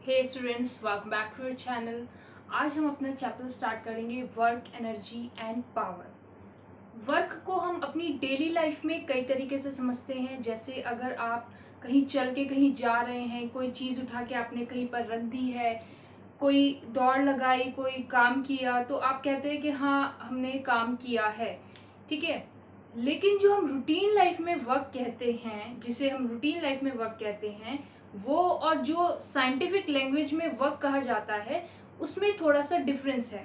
Hey students, welcome back to your channel. आज हम अपना चैप्टर स्टार्ट करेंगे work, energy and power. Work को हम अपनी डेली लाइफ में कई तरीके से समझते हैं। जैसे अगर आप कहीं चल के कहीं जा रहे हैं, कोई चीज़ उठा के आपने कहीं पर रख दी है, कोई दौड़ लगाई, कोई काम किया, तो आप कहते हैं कि हाँ हमने काम किया है, ठीक है। लेकिन जो हम रूटीन लाइफ में वर्क कहते हैं, जिसे हम रूटीन लाइफ में वर्क कहते हैं, वो और जो साइंटिफिक लैंग्वेज में वर्क कहा जाता है, उसमें थोड़ा सा डिफरेंस है।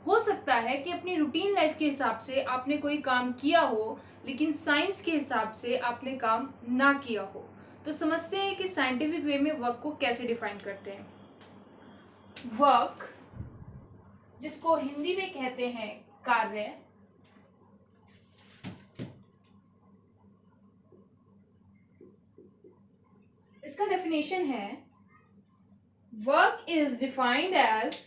हो सकता है कि अपनी रूटीन लाइफ के हिसाब से आपने कोई काम किया हो, लेकिन साइंस के हिसाब से आपने काम ना किया हो। तो समझते हैं कि साइंटिफिक वे में वर्क को कैसे डिफाइन करते हैं। वर्क, जिसको हिंदी में कहते हैं कार्य, इसका डेफिनेशन है work is defined as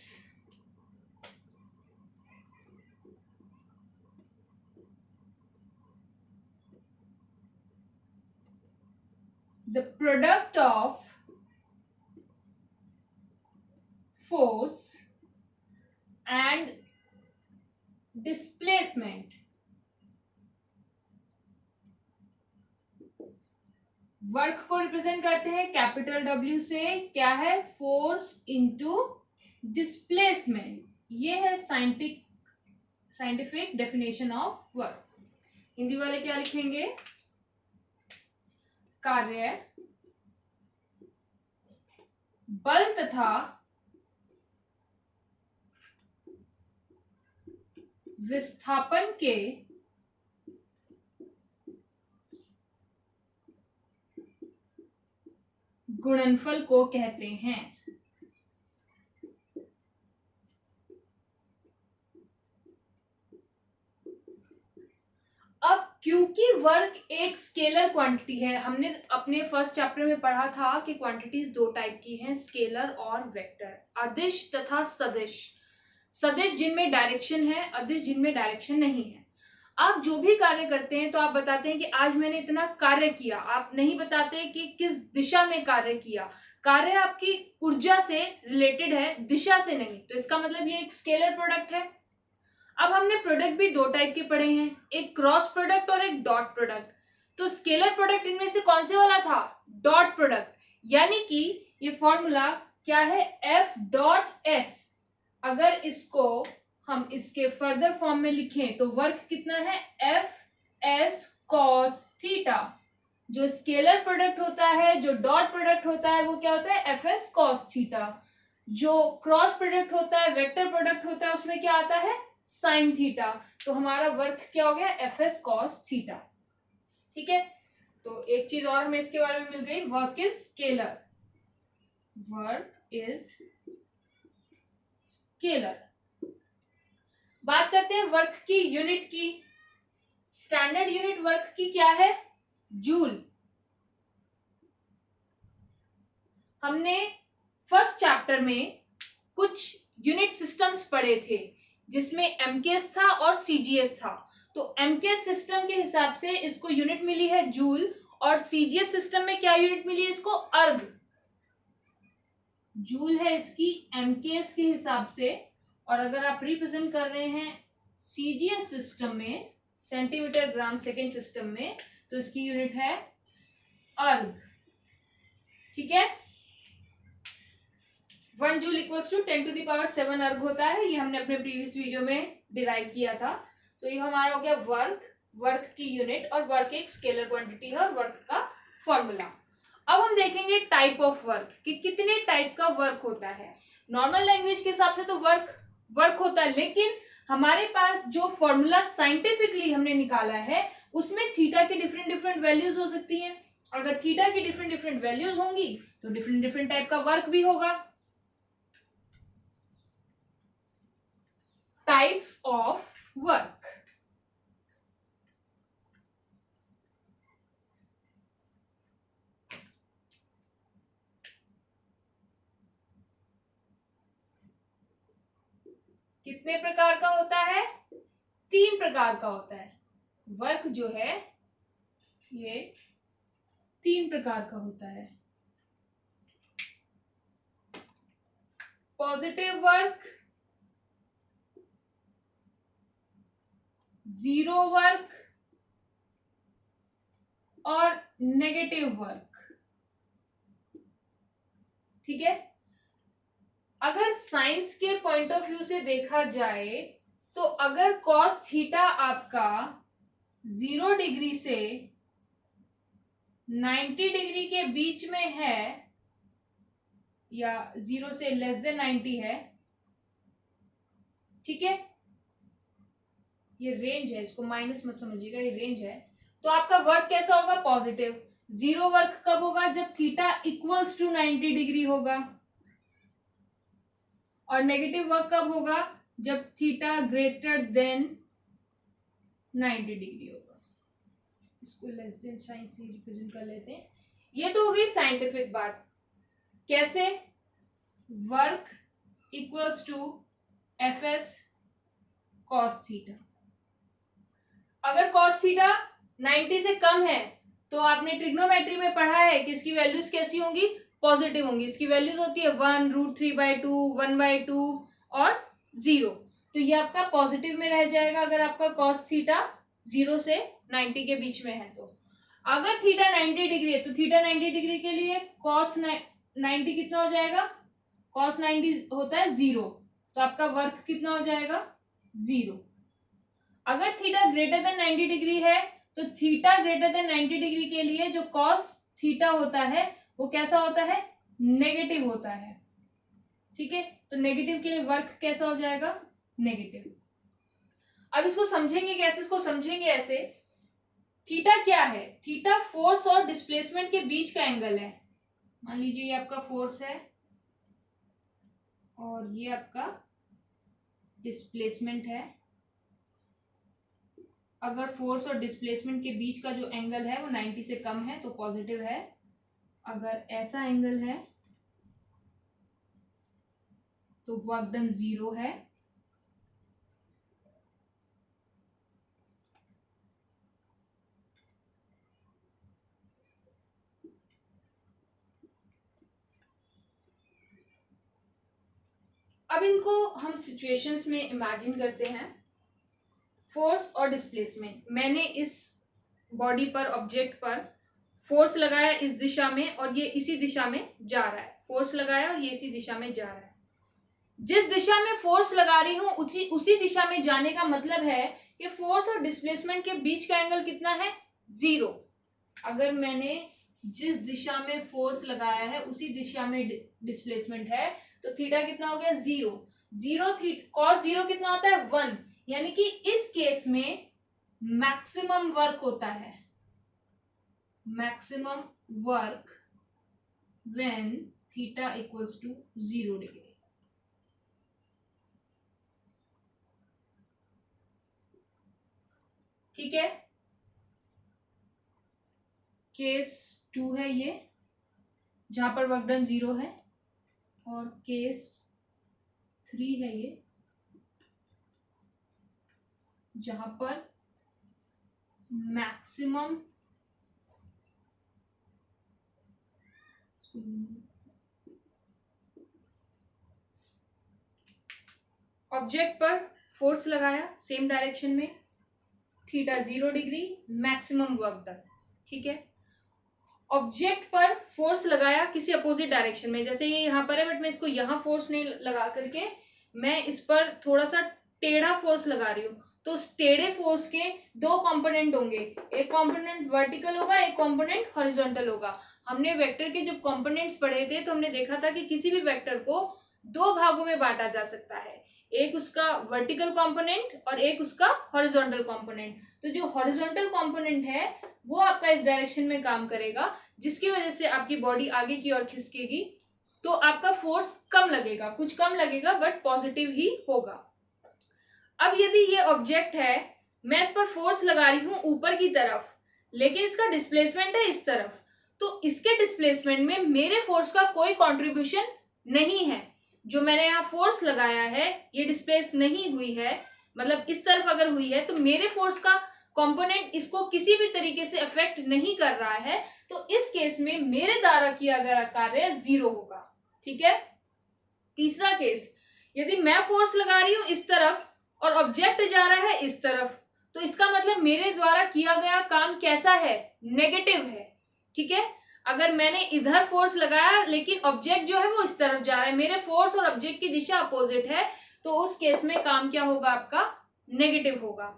the product of force and displacement। Work को रिप्रेजेंट करते हैं कैपिटल डब्ल्यू से, क्या है, फोर्स इंटू डिस्प्लेसमेंट। ये है scientific definition of work. Hindi वाले क्या लिखेंगे? कार्य बल तथा विस्थापन के गुणनफल को कहते हैं। अब क्योंकि वर्क एक स्केलर क्वांटिटी है, हमने अपने फर्स्ट चैप्टर में पढ़ा था कि क्वांटिटीज दो टाइप की हैं, स्केलर और वेक्टर, अदिश तथा सदिश। सदिश जिनमें डायरेक्शन है, अदिश जिनमें डायरेक्शन नहीं है। आप जो भी कार्य करते हैं तो आप बताते हैं कि आज मैंने इतना कार्य किया, आप नहीं बताते कि किस दिशा में कार्य किया। कार्य आपकी ऊर्जा से रिलेटेड है, दिशा से नहीं। तो इसका मतलब ये एक स्केलर प्रोडक्ट है। अब हमने प्रोडक्ट भी दो टाइप के पढ़े हैं, एक क्रॉस प्रोडक्ट और एक डॉट प्रोडक्ट। तो स्केलर प्रोडक्ट इनमें से कौन से वाला था? Dot product. यानी कि ये फॉर्मूला क्या है? F dot S. अगर इसको हम इसके फर्दर फॉर्म में लिखें तो वर्क कितना है? F S cos theta. जो स्केलर प्रोडक्ट होता है, जो डॉट प्रोडक्ट होता है, वो क्या होता है? F S cos theta. जो क्रॉस प्रोडक्ट होता है, वेक्टर प्रोडक्ट होता है, उसमें क्या आता है? Sine theta. तो हमारा वर्क क्या हो गया? F S cos theta. ठीक है। तो एक चीज और हमें इसके बारे में मिल गई, work is scalar. Work is scalar. बात करते हैं वर्क की यूनिट की। स्टैंडर्ड यूनिट वर्क की क्या है? जूल। हमने फर्स्ट चैप्टर में कुछ यूनिट सिस्टम्स पढ़े थे, जिसमें एमकेएस था और सीजीएस था। तो एमकेएस सिस्टम के हिसाब से इसको यूनिट मिली है जूल, और सीजीएस सिस्टम में क्या यूनिट मिली है इसको? अर्ग। जूल है इसकी एमकेएस के हिसाब से, और अगर आप रिप्रेजेंट कर रहे हैं सीजीएस सिस्टम में, सेंटीमीटर ग्राम सेकेंड सिस्टम में, तो इसकी यूनिट है अर्ग। ठीक है। 1 जूल इक्वल्स टू 10⁻7 अर्ग होता है। ये हमने अपने प्रीवियस वीडियो में डिराइव किया था। तो ये हमारा हो गया वर्क, वर्क की यूनिट, और वर्क एक स्केलर क्वांटिटी है, और वर्क का फॉर्मूला। अब हम देखेंगे टाइप ऑफ वर्क, कि कितने टाइप का वर्क होता है। नॉर्मल लैंग्वेज के हिसाब से तो वर्क वर्क होता है, लेकिन हमारे पास जो फॉर्मूला साइंटिफिकली हमने निकाला है, उसमें थीटा की डिफरेंट डिफरेंट वैल्यूज हो सकती हैं। अगर थीटा की डिफरेंट डिफरेंट वैल्यूज होंगी तो डिफरेंट डिफरेंट टाइप का वर्क भी होगा। Types of work. कितने प्रकार का होता है? 3 प्रकार का होता है। वर्क जो है ये 3 प्रकार का होता है। पॉजिटिव वर्क, जीरो वर्क और नेगेटिव वर्क। ठीक है, अगर साइंस के पॉइंट ऑफ व्यू से देखा जाए तो अगर कॉस थीटा आपका 0 डिग्री से 90 डिग्री के बीच में है या 0 से लेस देन 90 है, ठीक है, ये रेंज है, इसको माइनस मत समझिएगा, ये रेंज है, तो आपका वर्क कैसा होगा? पॉजिटिव। जीरो वर्क कब होगा? जब थीटा इक्वल्स टू 90 डिग्री होगा। और नेगेटिव वर्क कब होगा? जब थीटा ग्रेटर देन 90 डिग्री होगा। इसको लेस देन साइन से रिप्रेजेंट कर लेते हैं। ये तो हो गई साइंटिफिक बात। कैसे? Work equals to F S cos theta. अगर कॉस थीटा 90 से कम है तो आपने ट्रिग्नोमेट्री में पढ़ा है कि इसकी वैल्यूज कैसी होंगी? पॉजिटिव होंगी। इसकी वैल्यूज होती है 1√3/2, 1/2 और 0। तो ये आपका पॉजिटिव में रह जाएगा अगर आपका कॉस थीटा 0 से 90 के बीच में है। तो अगर थीटा 90 डिग्री है तो थीटा 90 डिग्री के लिए कॉस 90 कितना हो जाएगा? कॉस 90 होता है 0, तो आपका वर्क कितना हो जाएगा? 0। अगर थीटा ग्रेटर देन 90 डिग्री है तो थीटा ग्रेटर देन 90 डिग्री के लिए जो कॉस थीटा होता है वो कैसा होता है? नेगेटिव होता है। ठीक है, तो नेगेटिव के लिए वर्क कैसा हो जाएगा? नेगेटिव। अब इसको समझेंगे कैसे? इसको समझेंगे ऐसे, थीटा क्या है? थीटा फोर्स और डिस्प्लेसमेंट के बीच का एंगल है। मान लीजिए ये आपका फोर्स है और ये आपका डिस्प्लेसमेंट है। अगर फोर्स और डिस्प्लेसमेंट के बीच का जो एंगल है वो 90 से कम है तो पॉजिटिव है। अगर ऐसा एंगल है तो वर्क डन 0 है। अब इनको हम सिचुएशंस में इमेजिन करते हैं। फोर्स और डिस्प्लेसमेंट, मैंने इस बॉडी पर, ऑब्जेक्ट पर फोर्स लगाया इस दिशा में और ये इसी दिशा में जा रहा है। फोर्स लगाया और ये इसी दिशा में जा रहा है। जिस दिशा में फोर्स लगा रही हूं उसी दिशा में जाने का मतलब है कि फोर्स और डिस्प्लेसमेंट के बीच का एंगल कितना है? 0। अगर मैंने जिस दिशा में फोर्स लगाया है उसी दिशा में डिस्प्लेसमेंट है तो थीटा कितना हो गया? 0। 0 कॉस 0 कितना होता है? 1। यानी कि इस केस में मैक्सिमम वर्क होता है। Maximum work when theta equals to 0 degree. ठीक है, केस 2 है ये, जहां पर वर्क डन 0 है, और केस 3 है ये, जहां पर मैक्सिमम ऑब्जेक्ट पर फोर्स लगाया सेम डायरेक्शन में, theta 0 degree, maximum work done. ठीक है, ऑब्जेक्ट पर फोर्स लगाया किसी अपोजिट डायरेक्शन में, जैसे ये यहाँ पर है बट मैं इसको यहाँ फोर्स नहीं लगा करके मैं इस पर थोड़ा सा टेढ़ा फोर्स लगा रही हूँ। तो उस टेढ़े फोर्स के दो कंपोनेंट होंगे, एक कंपोनेंट वर्टिकल होगा, एक कंपोनेंट हॉरिजॉन्टल होगा। हमने वेक्टर के जब कंपोनेंट्स पढ़े थे तो हमने देखा था कि किसी भी वेक्टर को दो भागों में बांटा जा सकता है, एक उसका वर्टिकल कंपोनेंट और एक उसका हॉरिजॉन्टल कंपोनेंट। तो जो हॉरिजॉन्टल कंपोनेंट है वो आपका इस डायरेक्शन में काम करेगा, जिसकी वजह से आपकी बॉडी आगे की ओर खिसकेगी, तो आपका फोर्स कम लगेगा, कुछ कम लगेगा बट पॉजिटिव ही होगा। अब यदि ये ऑब्जेक्ट है, मैं इस पर फोर्स लगा रही हूं ऊपर की तरफ, लेकिन इसका डिस्प्लेसमेंट है इस तरफ, तो इसके डिस्प्लेसमेंट में मेरे फोर्स का कोई कंट्रीब्यूशन नहीं है। जो मैंने यहाँ फोर्स लगाया है ये डिस्प्लेस नहीं हुई है, मतलब इस तरफ अगर हुई है तो मेरे फोर्स का कंपोनेंट इसको किसी भी तरीके से अफेक्ट नहीं कर रहा है, तो इस केस में मेरे द्वारा किया गया कार्य 0 होगा। ठीक है, तीसरा केस, यदि मैं फोर्स लगा रही हूं इस तरफ और ऑब्जेक्ट जा रहा है इस तरफ, तो इसका मतलब मेरे द्वारा किया गया काम कैसा है, नेगेटिव है। ठीक है, अगर मैंने इधर फोर्स लगाया लेकिन ऑब्जेक्ट जो है वो इस तरफ जा रहा है, मेरे फोर्स और ऑब्जेक्ट की दिशा अपोजिट है, तो उस केस में काम क्या होगा आपका, नेगेटिव होगा।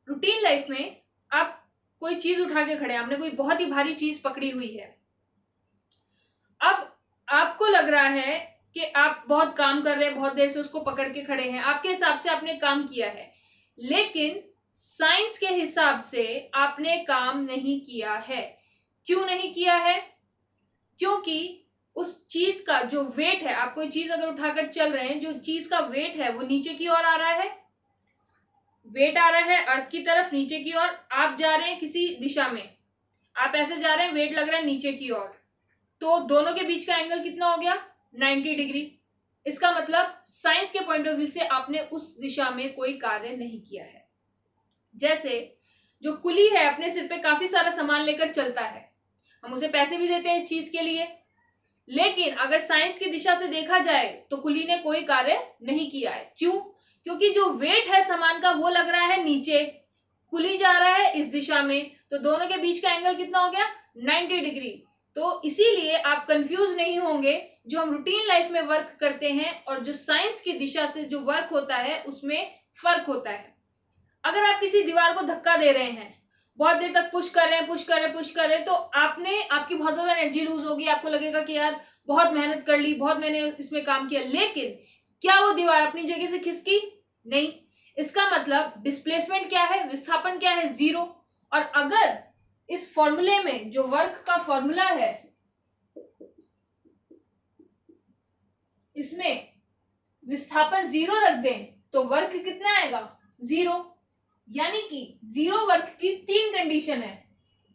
रूटीन लाइफ में आप कोई चीज उठा के खड़े, आपने कोई बहुत ही भारी चीज पकड़ी हुई है, अब आपको लग रहा है कि आप बहुत काम कर रहे हैं, बहुत देर से उसको पकड़ के खड़े हैं, आपके हिसाब से आपने काम किया है, लेकिन साइंस के हिसाब से आपने काम नहीं किया है। क्यों नहीं किया है? क्योंकि उस चीज का जो वेट है, आप कोई चीज अगर उठाकर चल रहे हैं, जो चीज का वेट है वो नीचे की ओर आ रहा है, वेट आ रहा है अर्थ की तरफ नीचे की ओर, आप जा रहे हैं किसी दिशा में, आप ऐसे जा रहे हैं, वेट लग रहा है नीचे की ओर, तो दोनों के बीच का एंगल कितना हो गया, 90 डिग्री। इसका मतलब साइंस के पॉइंट ऑफ व्यू से आपने उस दिशा में कोई कार्य नहीं किया है। जैसे जो कुली है अपने सिर पे काफी सारा सामान लेकर चलता है, हम उसे पैसे भी देते हैं इस चीज के लिए, लेकिन अगर साइंस की दिशा से देखा जाए तो कुली ने कोई कार्य नहीं किया है। क्यों? क्योंकि जो वेट है सामान का वो लग रहा है नीचे, कुली जा रहा है इस दिशा में, तो दोनों के बीच का एंगल कितना हो गया, 90 डिग्री। तो इसीलिए आप कंफ्यूज नहीं होंगे, जो हम रूटीन लाइफ में वर्क करते हैं और जो साइंस की दिशा से जो वर्क होता है उसमें फर्क होता है। अगर आप किसी दीवार को धक्का दे रहे हैं, बहुत देर तक पुश कर रहे हैं, पुश कर रहे हैं, पुश कर रहे हैं, तो आपकी बहुत ज्यादा एनर्जी लूज होगी, आपको लगेगा कि यार बहुत मेहनत कर ली, बहुत मैंने इसमें काम किया, लेकिन क्या वो दीवार अपनी जगह से खिसकी? नहीं। इसका मतलब डिस्प्लेसमेंट क्या है, विस्थापन क्या है, 0। और अगर इस फॉर्मूले में जो वर्क का फॉर्मूला है इसमें विस्थापन 0 रख दें तो वर्क कितना आएगा, 0। यानी कि 0 वर्क की 3 कंडीशन है,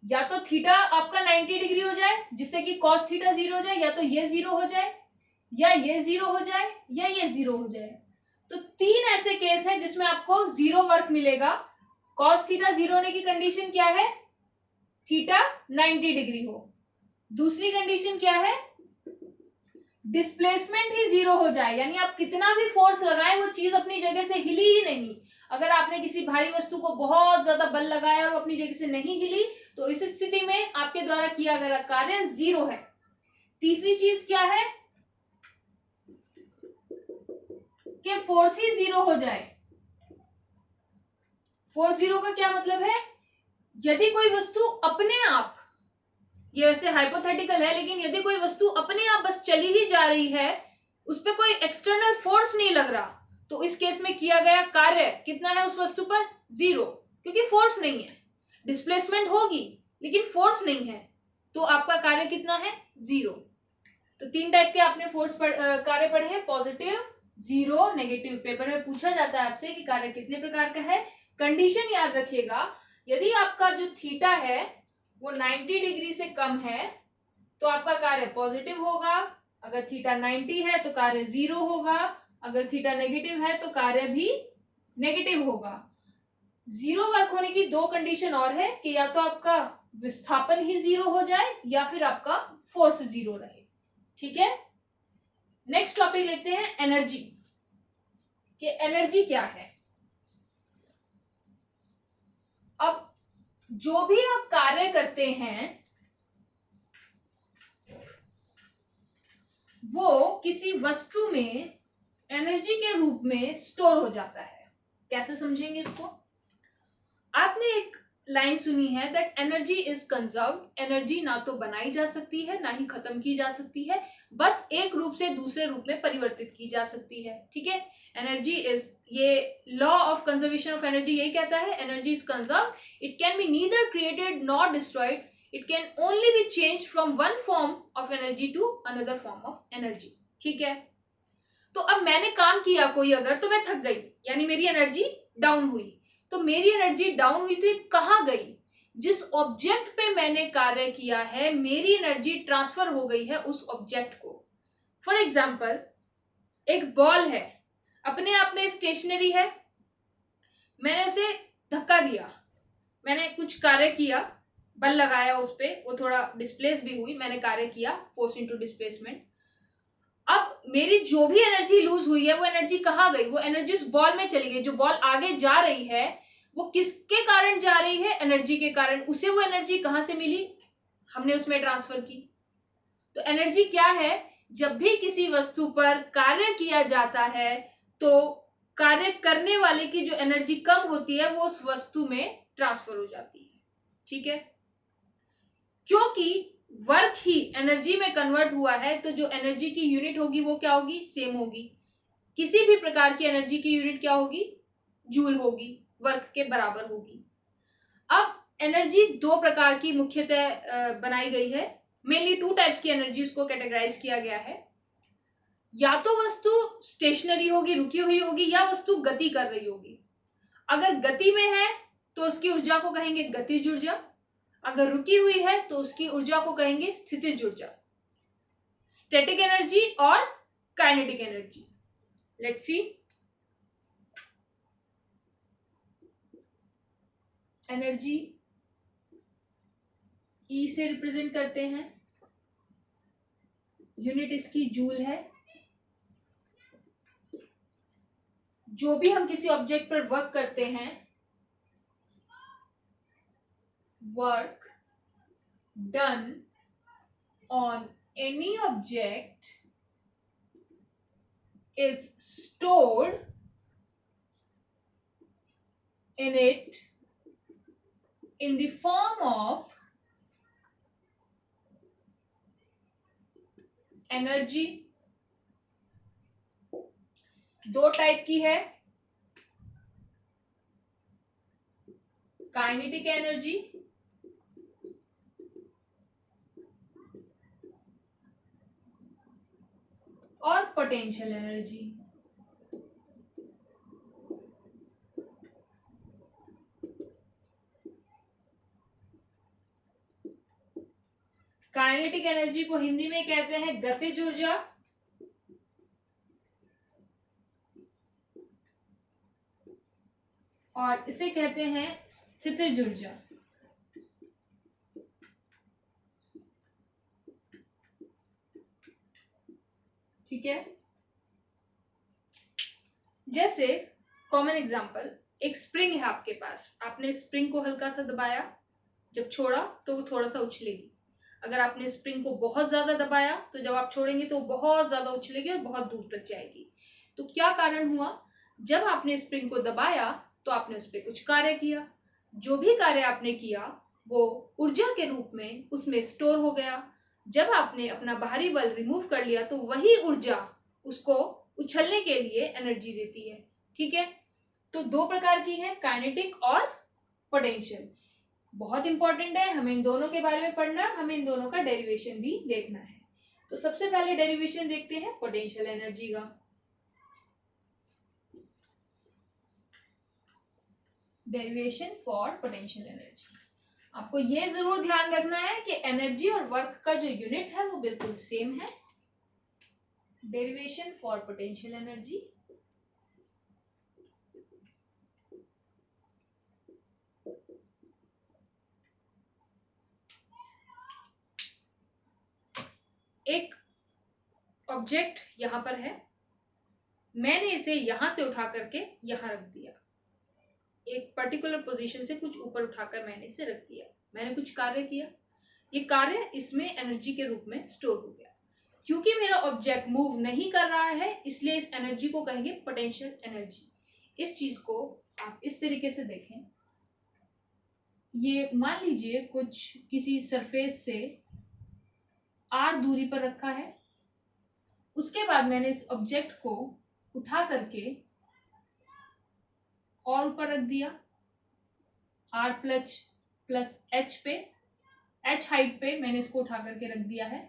या तो थीटा आपका 90 डिग्री हो जाए जिससे कि कॉस थीटा 0 हो जाए, या तो ये 0 हो जाए, या ये 0 हो जाए, या ये 0 हो जाए। तो 3 ऐसे केस हैं जिसमें आपको 0 वर्क मिलेगा। कॉस थीटा 0 होने की कंडीशन क्या है, थीटा 90 डिग्री हो। दूसरी कंडीशन क्या है, डिस्प्लेसमेंट ही 0 हो जाए, यानी आप कितना भी फोर्स लगाएं वो चीज अपनी जगह से हिली ही नहीं। अगर आपने किसी भारी वस्तु को बहुत ज्यादा बल लगाया और वो अपनी जगह से नहीं हिली, तो इस स्थिति में आपके द्वारा किया गया कार्य 0 है। तीसरी चीज क्या है कि फोर्स ही 0 हो जाए। फोर्स 0 का क्या मतलब है, यदि कोई वस्तु अपने आप, ये वैसे हाइपोथेटिकल है, लेकिन यदि कोई वस्तु अपने आप बस चली ही जा रही है, उस पर कोई एक्सटर्नल फोर्स नहीं लग रहा, तो इस केस में किया गया कार्य कितना है उस वस्तु पर, 0, क्योंकि फोर्स नहीं है। डिस्प्लेसमेंट होगी लेकिन फोर्स नहीं है, तो आपका कार्य कितना है, 0। तो 3 टाइप के आपने फोर्स कार्य पढ़े हैं, पॉजिटिव, 0, नेगेटिव। पेपर में पूछा जाता है आपसे कि कार्य कितने प्रकार का है। कंडीशन याद रखिएगा, यदि आपका जो थीटा है वो 90 डिग्री से कम है तो आपका कार्य पॉजिटिव होगा, अगर थीटा 90 है तो कार्य 0 होगा, अगर थीटा नेगेटिव है तो कार्य भी नेगेटिव होगा। 0 वर्क होने की 2 कंडीशन और है कि या तो आपका विस्थापन ही 0 हो जाए या फिर आपका फोर्स 0 रहे। ठीक है, नेक्स्ट टॉपिक लेते हैं एनर्जी, कि एनर्जी क्या है। अब जो भी आप कार्य करते हैं वो किसी वस्तु में एनर्जी के रूप में स्टोर हो जाता है। कैसे समझेंगे इसको, आपने एक लाइन सुनी है that energy is conserved. Energy ना तो बनाई जा सकती है ना ही खत्म की जा सकती है, बस एक रूप से दूसरे रूप में परिवर्तित की जा सकती है। ठीक है, एनर्जी इज, ये law of conservation of energy यही कहता है, energy is conserved, it can be neither created nor destroyed, it can only be change from one form of energy to another form of energy. ठीक है, तो अब मैंने काम किया कोई अगर, तो मैं थक गई, यानी मेरी एनर्जी डाउन हुई। तो मेरी एनर्जी डाउन हुई तो ये कहाँ गई, जिस ऑब्जेक्ट पे मैंने कार्य किया है मेरी एनर्जी ट्रांसफर हो गई है उस ऑब्जेक्ट को। फॉर एग्जाम्पल, एक बॉल है, अपने आप में स्टेशनरी है, मैंने उसे धक्का दिया, मैंने कुछ कार्य किया, बल लगाया उस पे, वो थोड़ा डिस्प्लेस भी हुई, मैंने कार्य किया, फोर्स इनटू डिस्प्लेसमेंट। अब मेरी जो भी एनर्जी लूज हुई है वो एनर्जी कहाँ गई? वो एनर्जी उस बॉल में चली गई। जो बॉल आगे जा रही है वो किसके कारण जा रही है? एनर्जी के कारण। उसे वो एनर्जी कहाँ से मिली? हमने उसमें ट्रांसफर की। तो एनर्जी क्या है? जब भी किसी वस्तु पर कार्य किया जाता है तो कार्य करने वाले की जो एनर्जी कम होती है वो उस वस्तु में ट्रांसफर हो जाती है। ठीक है, क्योंकि वर्क ही एनर्जी में कन्वर्ट हुआ है तो जो एनर्जी की यूनिट होगी वो क्या होगी? सेम होगी। किसी भी प्रकार की एनर्जी की यूनिट क्या होगी? जूल होगी, वर्क के बराबर होगी। अब एनर्जी दो प्रकार की मुख्यतः बनाई गई है। मेनली टू टाइप्स की एनर्जी को कैटेगराइज किया गया है। या तो वस्तु स्टेशनरी होगी, रुकी हुई होगी, या वस्तु गति कर रही होगी। अगर गति में है तो उसकी ऊर्जा को कहेंगे गतिज ऊर्जा। अगर रुकी हुई है तो उसकी ऊर्जा को कहेंगे स्थितिज ऊर्जा। स्टैटिक एनर्जी और kinetic energy. Let's see. Energy E से रिप्रेजेंट करते हैं, यूनिट इसकी जूल है। जो भी हम किसी ऑब्जेक्ट पर वर्क करते हैं, work done on any object is stored in it in the form of energy। दो टाइप की है, काइनेटिक एनर्जी और पोटेंशियल एनर्जी। काइनेटिक एनर्जी को हिंदी में कहते हैं गतिज ऊर्जा, और इसे कहते हैं स्थितिज ऊर्जा। ठीक है, जैसे कॉमन एग्जांपल, एक स्प्रिंग है आपके पास, आपने स्प्रिंग को हल्का सा दबाया, जब छोड़ा तो वो थोड़ा सा उछलेगी। अगर आपने स्प्रिंग को बहुत ज्यादा दबाया तो जब आप छोड़ेंगे तो बहुत ज्यादा उछलेगी और बहुत दूर तक जाएगी। तो क्या कारण हुआ? जब आपने स्प्रिंग को दबाया तो आपने उस पर कुछ कार्य किया। जो भी कार्य आपने किया वो ऊर्जा के रूप में उसमें स्टोर हो गया। जब आपने अपना बाहरी बल रिमूव कर लिया तो वही ऊर्जा उसको उछलने के लिए एनर्जी देती है। ठीक है, तो दो प्रकार की है, काइनेटिक और पोटेंशियल। बहुत इंपॉर्टेंट है, हमें इन दोनों के बारे में पढ़ना, हमें इन दोनों का डेरिवेशन भी देखना है। तो सबसे पहले डेरिवेशन देखते हैं पोटेंशियल एनर्जी का। Derivation for potential energy. आपको यह जरूर ध्यान रखना है कि एनर्जी और वर्क का जो यूनिट है वो बिल्कुल सेम है। Derivation for potential energy. एक ऑब्जेक्ट यहां पर है, मैंने इसे यहां से उठा करके यहां रख दिया। एक पर्टिकुलर पोजीशन से कुछ ऊपर उठाकर मैंने इसे रख दिया, मैंने कुछ कार्य किया, ये कार्य इसमें एनर्जी के रूप में स्टोर हो गया। क्योंकि मेरा ऑब्जेक्ट मूव नहीं कर रहा है इसलिए इस एनर्जी को कहेंगे पोटेंशियल एनर्जी। इस चीज को आप इस तरीके से देखें, ये मान लीजिए कुछ किसी सरफेस से r दूरी पर रखा है, उसके बाद मैंने इस ऑब्जेक्ट को उठा करके और ऊपर रख दिया, r प्लस h पे, h हाइट पे मैंने इसको उठा करके रख दिया है।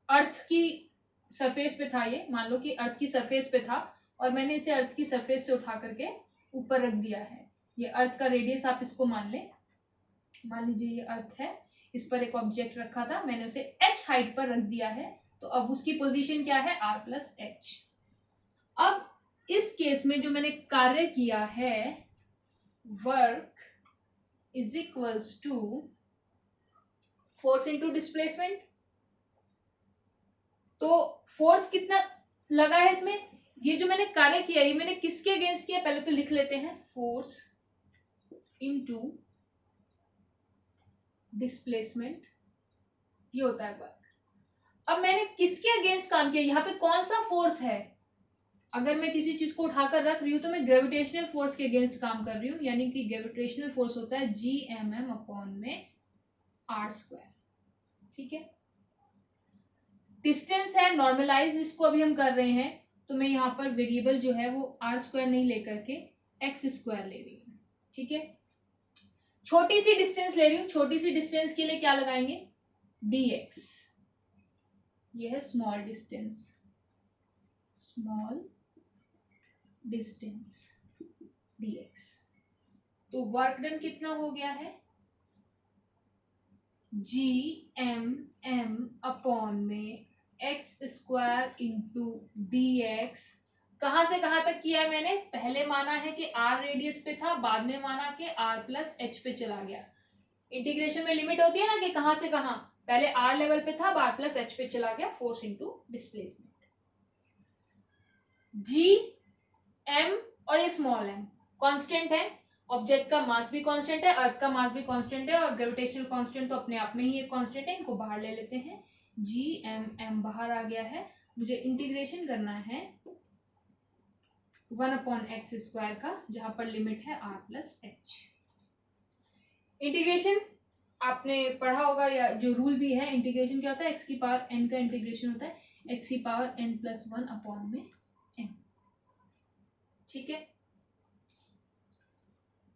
अर्थ की सरफेस पे था ये, मान लो कि अर्थ की सरफेस पे था और मैंने इसे अर्थ की सरफेस से उठा करके ऊपर रख दिया है। ये अर्थ का रेडियस आप इसको मान लें, मान लीजिए ये अर्थ है, इस पर एक ऑब्जेक्ट रखा था, मैंने उसे h हाइट पर रख दिया है, तो अब उसकी पोजीशन क्या है? r plus h। अब इस केस में जो मैंने कार्य किया है, work is equals to force into displacement. तो फोर्स कितना लगा है इसमें, ये जो मैंने कार्य किया ये मैंने किसके अगेंस्ट किया, पहले तो लिख लेते हैं, फोर्स इनटू डिस्प्लेसमेंट, ये होता है वर्क। अब मैंने किसके अगेंस्ट काम किया, यहाँ पे कौन सा फोर्स है, अगर मैं किसी चीज को उठाकर रख रही हूँ तो मैं ग्रेविटेशनल फोर्स के अगेंस्ट काम कर रही हूँ, यानी कि ग्रेविटेशनल फोर्स होता है GMM अपॉन में r²। ठीक है, डिस्टेंस है नॉर्मलाइज, इसको अभी हम कर रहे हैं, तो मैं यहाँ पर वेरिएबल जो है वो r² नहीं लेकर के x² ले रही हूँ। ठीक है, छोटी सी डिस्टेंस ले रही हूँ, छोटी सी डिस्टेंस के लिए क्या लगाएंगे, dx, ये है small distance, small distance dx। तो वर्क डन कितना हो गया है, GMM अपॉन में x² इंटू dx। कहां से कहां तक किया है मैंने, पहले माना है कि r रेडियस पे था, बाद में माना कि r प्लस h पे चला गया। इंटीग्रेशन में लिमिट होती है ना कि कहां से कहां, पहले r लेवल पे था, बाद प्लस h पे चला गया, फोर्स इनटू डिस्प्लेसमेंट। GM और ये स्मॉल m कांस्टेंट है, ऑब्जेक्ट का मास भी कांस्टेंट है, अर्थ का मास भी कांस्टेंट है, और ग्रेविटेशनल कांस्टेंट तो अपने आप में ही एक कांस्टेंट है, इनको बाहर ले लेते हैं, GMM बाहर आ गया है। मुझे इंटीग्रेशन करना है 1/x² का, जहां पर लिमिट है r प्लस h। इंटीग्रेशन आपने पढ़ा होगा, या जो रूल भी है, इंटीग्रेशन क्या होता है, x की पावर n का इंटीग्रेशन होता है x की पावर n+1 अपॉन में n। ठीक है,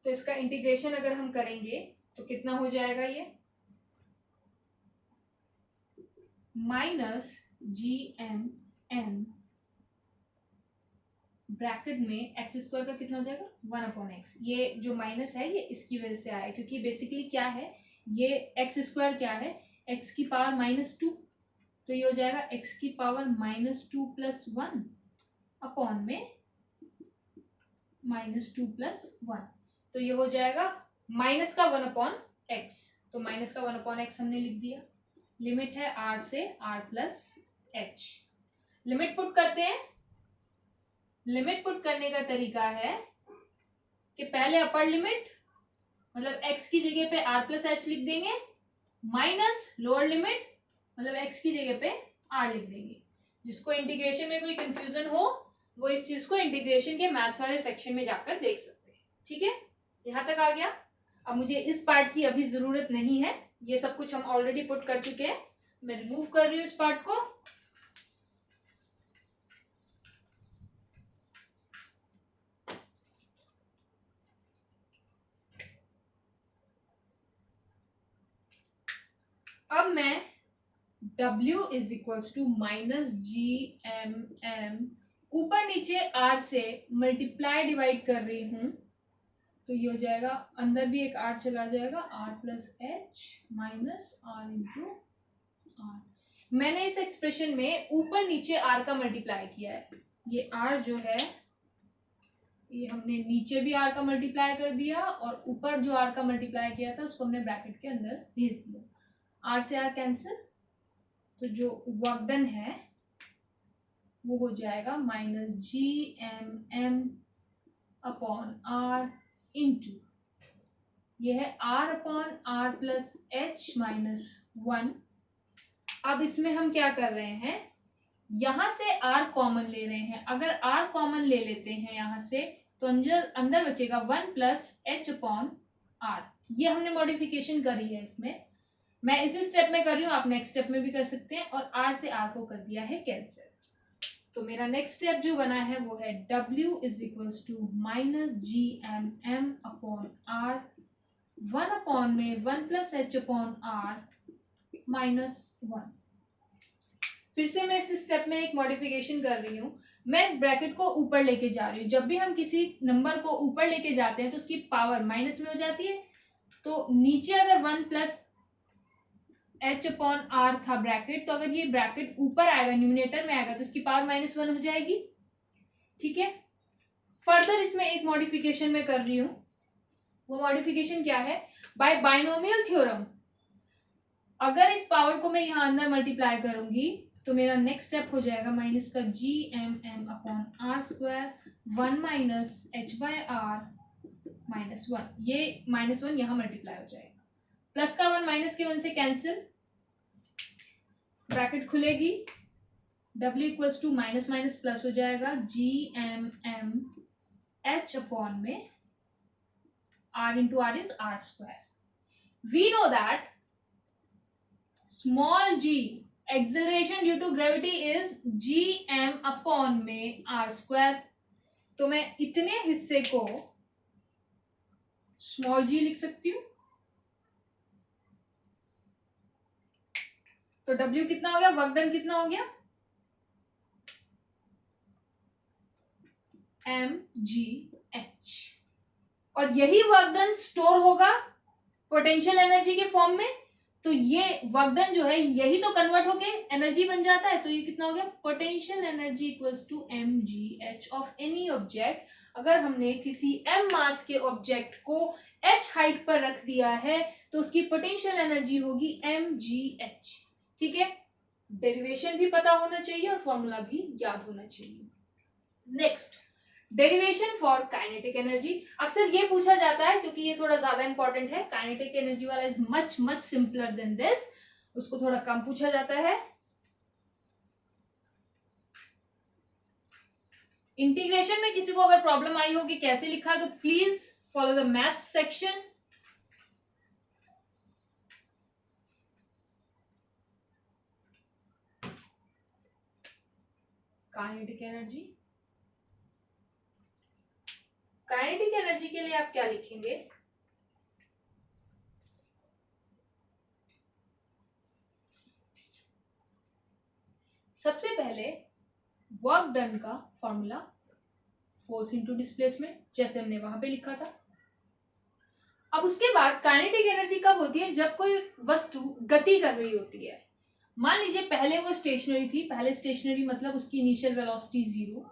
तो इसका इंटीग्रेशन अगर हम करेंगे तो कितना हो जाएगा, ये -GMM ब्रैकेट में x² का कितना हो जाएगा 1/x। ये जो माइनस है ये इसकी वजह से आया, क्योंकि बेसिकली क्या है, ये x² क्या है, x की पावर -2, तो ये हो जाएगा x की पावर -2 + 1 अपॉन में -2 + 1, तो ये हो जाएगा माइनस का 1/x, तो माइनस का 1/x हमने लिख दिया। लिमिट है r से r plus h। Limit put करते हैं, लिमिट पुट करने का तरीका है कि पहले अपर लिमिट मतलब x की जगह पे r प्लस h लिख देंगे, माइनस लोअर लिमिट मतलब x की जगह पे r लिख देंगे। जिसको इंटीग्रेशन में कोई कंफ्यूजन हो वो इस चीज को इंटीग्रेशन के मैथ्स वाले सेक्शन में जाकर देख सकते हैं। ठीक है, यहाँ तक आ गया। अब मुझे इस पार्ट की अभी जरूरत नहीं है, ये सब कुछ हम ऑलरेडी पुट कर चुके हैं, मैं रिमूव कर रही हूँ इस पार्ट को। अब मैं W is equals to -GMM ऊपर नीचे r से मल्टीप्लाई डिवाइड कर रही हूं, तो ये हो जाएगा, अंदर भी एक r चला जाएगा, r plus h minus r into r। मैंने इस एक्सप्रेशन में ऊपर नीचे r का मल्टीप्लाई किया है, ये r जो है ये हमने नीचे भी r का मल्टीप्लाई कर दिया, और ऊपर जो r का मल्टीप्लाई किया था उसको हमने ब्रैकेट के अंदर भेज दिया। r से r कैंसिल, तो जो वर्क डन है वो हो जाएगा -GMM अपॉन r इंटू ये है r upon r plus h -1। अब इसमें हम क्या कर रहे हैं, यहां से r कॉमन ले रहे हैं, अगर r कॉमन ले लेते हैं यहां से तो अंदर बचेगा 1 प्लस h अपॉन r। ये हमने मॉडिफिकेशन करी है इसमें, मैं इसी स्टेप में कर रही हूँ, आप नेक्स्ट स्टेप में भी कर सकते हैं, और r से r को कर दिया है कैंसिल। तो मेरा नेक्स्ट स्टेप जो बना है वो है W is equals to -GMM upon r 1 upon में 1 प्लस h अपॉन r -1। फिर से मैं इस स्टेप में एक मॉडिफिकेशन कर रही हूँ, मैं इस ब्रैकेट को ऊपर लेके जा रही हूँ। जब भी हम किसी नंबर को ऊपर लेके जाते हैं तो उसकी पावर माइनस में हो जाती है, तो नीचे अगर 1 प्लस h अपॉन r था ब्रैकेट, तो अगर ये ब्रैकेट ऊपर आएगा न्यूमिनेटर में आएगा तो इसकी पावर -1 हो जाएगी। ठीक है, फर्दर इसमें एक मॉडिफिकेशन मैं कर रही हूँ, वो मॉडिफिकेशन क्या है, बाय बाइनोमियल थ्योरम अगर इस पावर को मैं यहाँ अंदर मल्टीप्लाई करूंगी तो मेरा नेक्स्ट स्टेप हो जाएगा माइनस का G M M upon R square 1 minus H by R -1, ये -1 यहाँ मल्टीप्लाई हो जाएगा, प्लस का 1 माइनस के 1 से कैंसिल, ब्रैकेट खुलेगी, W equals to minus minus plus हो जाएगा, G M M H upon में R into R is R square. We know that small g acceleration due to gravity is gm upon में R square. तो मैं इतने हिस्से को small g लिख सकती हूँ. तो W कितना हो गया, वर्क डन कितना हो गया, mgh. और यही वर्क डन स्टोर होगा पोटेंशियल एनर्जी के फॉर्म में. तो ये वर्क डन जो है यही तो कन्वर्ट होके एनर्जी बन जाता है. तो ये कितना हो गया, potential energy equals to mgh of any object. अगर हमने किसी m मास के ऑब्जेक्ट को h हाइट पर रख दिया है तो उसकी पोटेंशियल एनर्जी होगी mgh. ठीक है, डेरिवेशन भी पता होना चाहिए और फॉर्मूला भी याद होना चाहिए. Next, derivation for kinetic energy. अक्सर ये पूछा जाता है क्योंकि ये थोड़ा ज्यादा इंपॉर्टेंट है. काइनेटिक एनर्जी वाला is much much simpler than this, उसको थोड़ा कम पूछा जाता है. इंटीग्रेशन में किसी को अगर प्रॉब्लम आई हो कि कैसे लिखा है तो please follow the maths section. Kinetic energy, kinetic energy के लिए आप क्या लिखेंगे, सबसे पहले वर्क डन का फॉर्मूला फोर्स इनटू डिस्प्लेसमेंट, जैसे हमने वहां पे लिखा था. अब उसके बाद काइनेटिक एनर्जी कब होती है, जब कोई वस्तु गति कर रही होती है. मान लीजिए पहले वो स्टेशनरी थी, पहले स्टेशनरी मतलब उसकी इनिशियल वेलोसिटी 0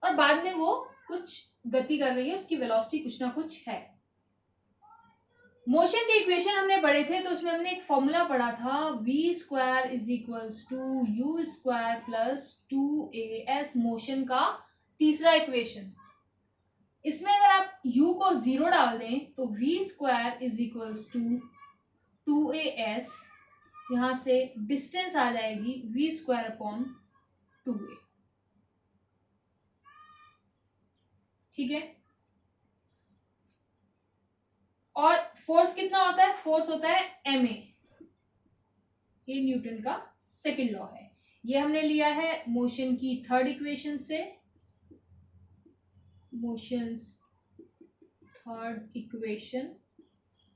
और बाद में वो कुछ गति कर रही है, उसकी वेलोसिटी कुछ ना कुछ है. मोशन के इक्वेशन हमने पढ़े थे तो उसमें हमने एक फॉर्मूला पढ़ा था, v square is equals to U square plus 2as, motion का तीसरा इक्वेशन. इसमें अगर आप u को 0 डाल दें तो v square is equals to 2as, यहां से डिस्टेंस आ जाएगी v स्क्वायर अपॉन 2a. ठीक है, और फोर्स कितना होता है, फोर्स होता है ma. ये न्यूटन का सेकंड लॉ है. ये हमने लिया है मोशन की थर्ड इक्वेशन से, मोशंस थर्ड इक्वेशन,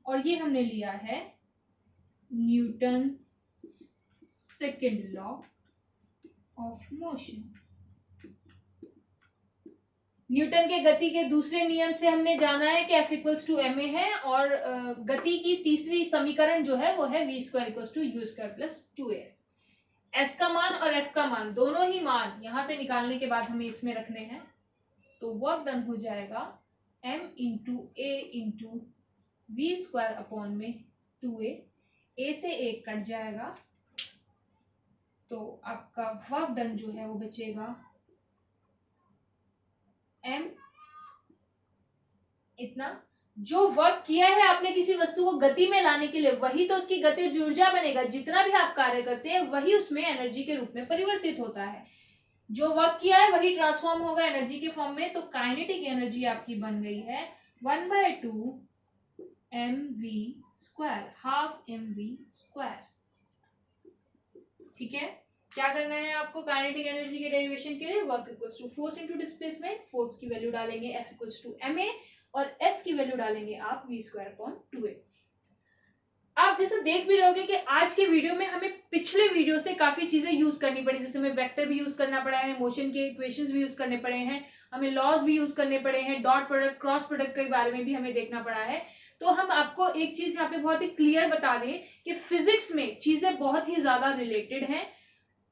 और ये हमने लिया है Newton second law of motion. Newton के गति के दूसरे नियम से हमने जाना है कि F इक्वल्स टू ma है, और गति की तीसरी समीकरण जो है वो है v square equals to U square plus 2s. s का मान और f का मान, दोनों ही मान यहां से निकालने के बाद हमें इसमें रखने हैं. तो वर्क डन हो जाएगा m into a into V square upon में 2a. a से a कट जाएगा तो आपका वर्क डन जो है वो बचेगा m. इतना जो वर्क किया है आपने किसी वस्तु को गति में लाने के लिए, वही तो उसकी गतिज ऊर्जा बनेगा. जितना भी आप कार्य करते हैं वही उसमें एनर्जी के रूप में परिवर्तित होता है. जो वर्क किया है वही ट्रांसफॉर्म होगा एनर्जी के फॉर्म में. तो काइनेटिक एनर्जी आपकी बन गई है 1/2 mv square, half mv square. ठीक है, क्या करना है आपको काइनेटिक एनर्जी के डेरिवेशन के लिए, work equals to force into displacement. Force की वैल्यू डालेंगे F इक्वल्स टू ma और S की वैल्यू डालेंगे आप v स्क्वायर अपॉन 2a. आप जैसे देख भी रहोगे कि आज के वीडियो में हमें पिछले वीडियो से काफी चीजें यूज करनी पड़ी. जैसे हमें वेक्टर भी यूज करना पड़ा है, मोशन के इक्वेशंस भी यूज करने पड़े हैं, हमें लॉज भी यूज करने पड़े हैं, डॉट प्रोडक्ट क्रॉस प्रोडक्ट के बारे में भी हमें देखना पड़ा है. तो हम आपको एक चीज यहाँ पे बहुत ही क्लियर बता दें कि फिजिक्स में चीजें बहुत ही ज्यादा रिलेटेड हैं.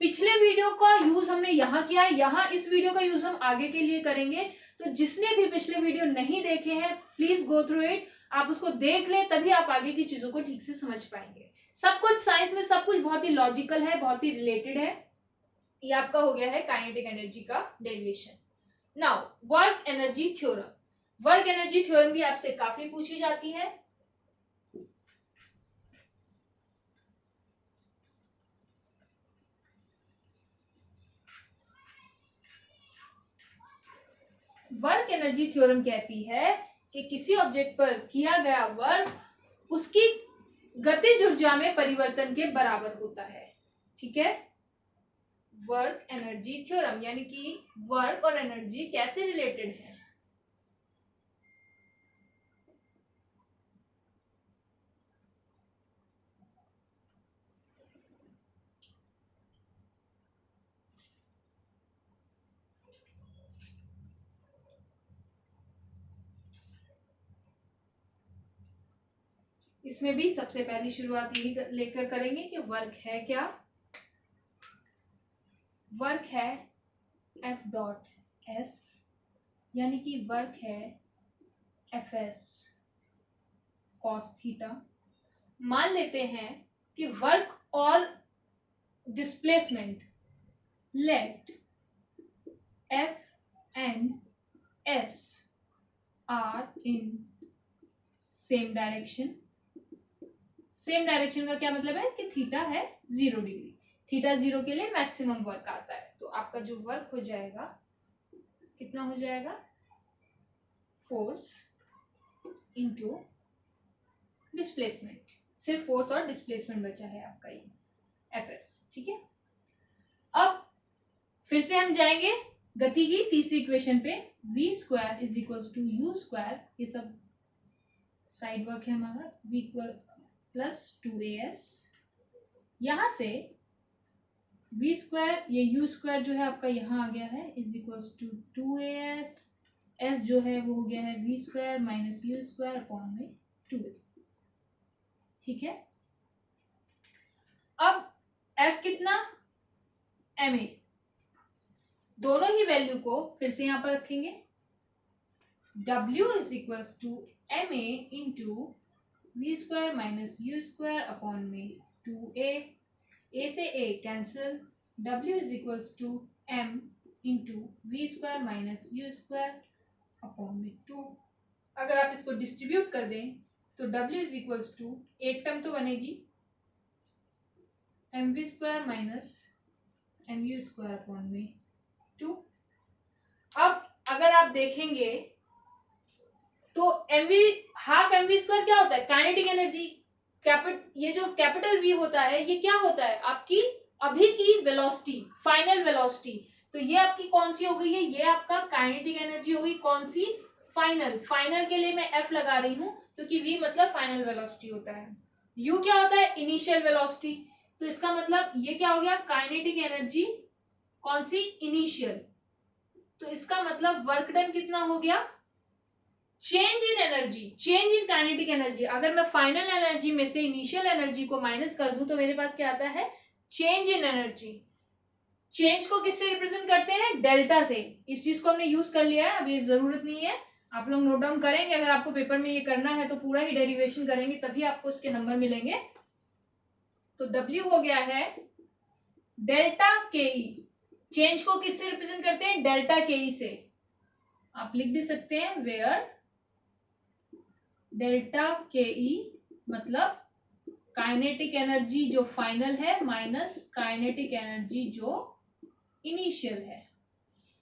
पिछले वीडियो का यूज हमने यहाँ किया है, यहाँ इस वीडियो का यूज हम आगे के लिए करेंगे. तो जिसने भी पिछले वीडियो नहीं देखे हैं प्लीज गो थ्रू इट, आप उसको देख लें, तभी आप आगे की चीजों को ठीक से समझ पाएंगे. सब कुछ साइंस में सब कुछ बहुत ही लॉजिकल है, बहुत ही रिलेटेड है. ये आपका हो गया है काइनेटिक एनर्जी का derivation. Now work energy theorem. Work energy theorem भी आपसे काफी पूछी जाती है। वर्क एनर्जी थ्योरम कहती है कि किसी ऑब्जेक्ट पर किया गया वर्क उसकी गतिज ऊर्जा में परिवर्तन के बराबर होता है। ठीक है, वर्क एनर्जी थ्योरम यानी कि वर्क और एनर्जी कैसे रिलेटेड है। इसमें भी सबसे पहली शुरुआत यही लेकर करेंगे कि वर्क है क्या। वर्क है एफ डॉट एस, यानी कि वर्क है एफ एस कॉस थीटा। मान लेते हैं कि वर्क और displacement let F and S are in same direction. Same direction का क्या मतलब है कि थीटा है 0 डिग्री, थीटा 0 के लिए मैक्सिमम वर्क आता है। तो आपका जो वर्क हो जाएगा कितना हो जाएगा, फोर्स इनटू डिस्प्लेसमेंट। सिर्फ फोर्स और डिस्प्लेसमेंट बचा है आपका ये एफ एस। ठीक है, अब फिर से हम जाएंगे गति की तीसरी इक्वेशन पे। v square is equal to U square, ये सब साइड वर्क है हमारा, v प्लस 2as। यहां से v स्क्वायर, ये u स्क्वायर जो है आपका यहाँ आ गया है, is equal to 2as। s जो है वो हो गया है v square minus U square upon में 2a। ठीक है, अब f कितना, ma, दोनों ही वैल्यू को फिर से यहां पर रखेंगे। w is equal to ma into V square minus U square upon में 2a। a से a cancel, w is equal to m into V square minus U square upon में 2। अगर आप इसको डिस्ट्रीब्यूट कर दें तो w इज इक्वल टू, एक टर्म तो बनेगी M V square minus M U square upon में 2। अब अगर आप देखेंगे तो एमवी, हाफ एमवी स्क्वायर क्या होता है, काइनेटिक एनर्जी। ये जो कैपिटल वी होता है ये क्या होता है, आपकी अभी की वेलोसिटी, फाइनल वेलोसिटी। तो ये आपकी कौन सी हो गई है, ये आपका काइनेटिक एनर्जी हो गई, कौन सी, फाइनल। फाइनल के लिए मैं एफ लगा रही हूं क्योंकि वी मतलब फाइनल वेलोसिटी होता है। यू क्या होता है, इनिशियल वेलोसिटी। तो इसका मतलब ये क्या हो गया, काइनेटिक एनर्जी कौन सी, इनिशियल। तो इसका मतलब वर्क डन कितना हो गया, change in energy, change in kinetic energy. अगर मैं फाइनल एनर्जी में से इनिशियल एनर्जी को माइनस कर दूं तो मेरे पास क्या आता है, चेंज इन एनर्जी। चेंज को किससे रिप्रेजेंट करते हैं, डेल्टा से। इस चीज को हमने यूज कर लिया है, अभी जरूरत नहीं है, आप लोग नोट डाउन करेंगे। अगर आपको पेपर में ये करना है तो पूरा ही डेरिवेशन करेंगे, तभी आपको इसके नंबर मिलेंगे। तो W हो गया है डेल्टा के ई। चेंज को किससे रिप्रेजेंट करते हैं, डेल्टा के ई से। आप लिख भी सकते हैं वेयर डेल्टा के ई मतलब काइनेटिक एनर्जी जो फाइनल है माइनस काइनेटिक एनर्जी जो इनिशियल है।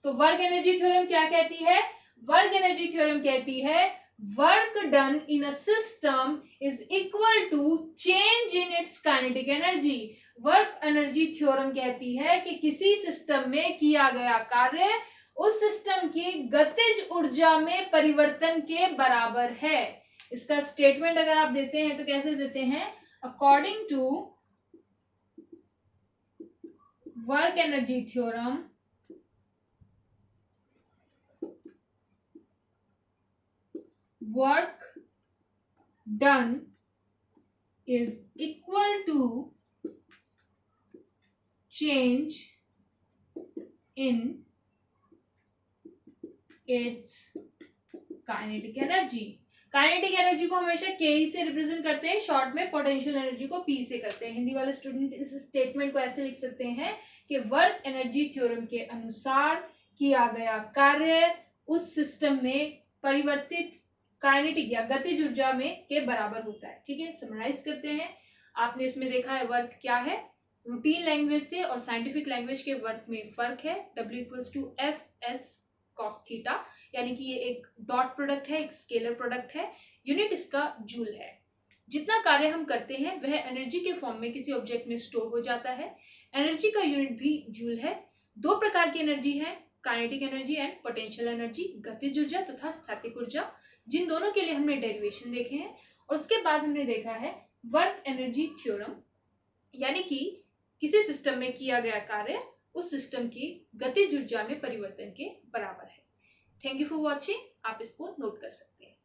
तो वर्क एनर्जी थ्योरम क्या कहती है, वर्क एनर्जी थ्योरम कहती है work done in a system is equal to change in its kinetic energy. Work energy theorem कहती है कि किसी सिस्टम में किया गया कार्य उस सिस्टम की गतिज ऊर्जा में परिवर्तन के बराबर है। इसका स्टेटमेंट अगर आप देते हैं तो कैसे देते हैं, according to work energy theorem work done is equal to change in its kinetic energy। Kinetic energy को हमेशा के से रिप्रेजेंट करते हैं, शॉर्ट में पोटेंशियल एनर्जी को पी से करते हैं। हिंदी वाले स्टूडेंट इस स्टेटमेंट को ऐसे लिख सकते हैं कि वर्क एनर्जी थ्योरम के अनुसार किया गया कार्य उस सिस्टम में परिवर्तित काइनेटिक या गतिज ऊर्जा में के बराबर होता है। ठीक है, समराइज करते हैं। आपने इसमें देखा है वर्क क्या है, रूटीन लैंग्वेज से और साइंटिफिक लैंग्वेज के वर्क में फर्क है। W equals to F S cos theta, यानी कि ये एक डॉट प्रोडक्ट है, एक स्केलर प्रोडक्ट है। यूनिट इसका जूल है। जितना कार्य हम करते हैं वह एनर्जी के फॉर्म में किसी ऑब्जेक्ट में स्टोर हो जाता है। एनर्जी का यूनिट भी जूल है। दो प्रकार की एनर्जी है, kinetic energy and potential energy, गतिज ऊर्जा तथा स्थैतिक ऊर्जा, जिन दोनों के लिए हमने डेरिवेशन देखे हैं। और उसके बाद हमने देखा है वर्क एनर्जी थ्योरम, यानी कि किसी सिस्टम में किया गया कार्य उस सिस्टम की गतिज ऊर्जा में परिवर्तन के बराबर है। Thank you for watching. आप इसको नोट कर सकते हैं।